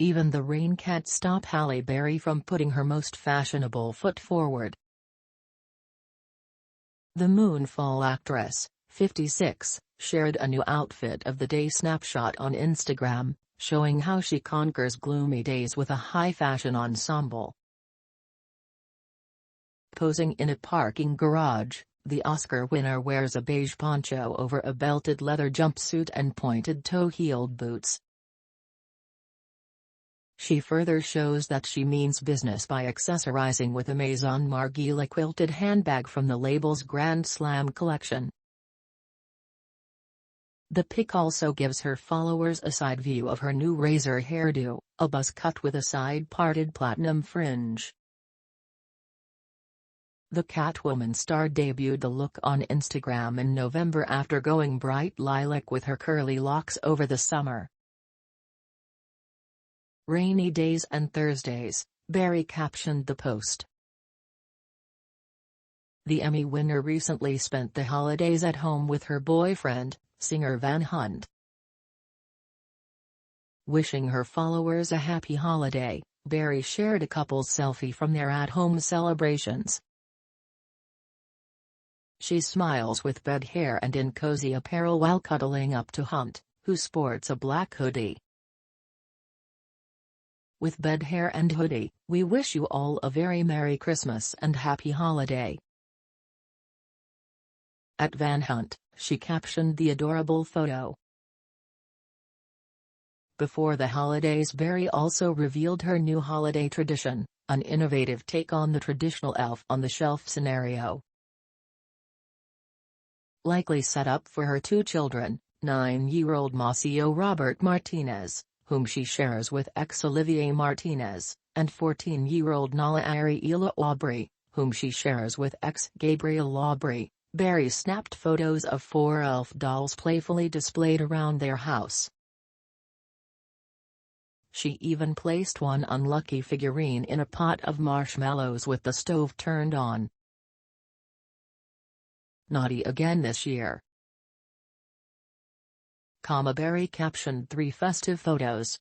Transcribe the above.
Even the rain can't stop Halle Berry from putting her most fashionable foot forward. The Moonfall actress, 56, shared a new outfit of the day snapshot on Instagram, showing how she conquers gloomy days with a high-fashion ensemble. Posing in a parking garage, the Oscar winner wears a beige poncho over a belted leather jumpsuit and pointed-toe-heeled boots. She further shows that she means business by accessorizing with a Maison Margiela quilted handbag from the label's Grand Slam collection. The pic also gives her followers a side view of her new razor hairdo, a buzz cut with a side-parted platinum fringe. The Catwoman star debuted the look on Instagram in November after going bright lilac with her curly locks over the summer. Rainy days and Thursdays, Berry captioned the post. The Emmy winner recently spent the holidays at home with her boyfriend, singer Van Hunt. Wishing her followers a happy holiday, Berry shared a couple's selfie from their at-home celebrations. She smiles with bed hair and in cozy apparel while cuddling up to Hunt, who sports a black hoodie. With bed hair and hoodie, we wish you all a very Merry Christmas and Happy Holiday. At Van Hunt, she captioned the adorable photo. Before the holidays, Berry also revealed her new holiday tradition, an innovative take on the traditional elf-on-the-shelf scenario. Likely set up for her two children, 9-year-old Maceo Robert Martinez, whom she shares with ex-Olivier Martinez, and 14-year-old Nala Ariela Aubry, whom she shares with ex-Gabriel Aubry. Berry snapped photos of 4 elf dolls playfully displayed around their house. She even placed one unlucky figurine in a pot of marshmallows with the stove turned on. Naughty again this year. Berry captioned 3 festive photos.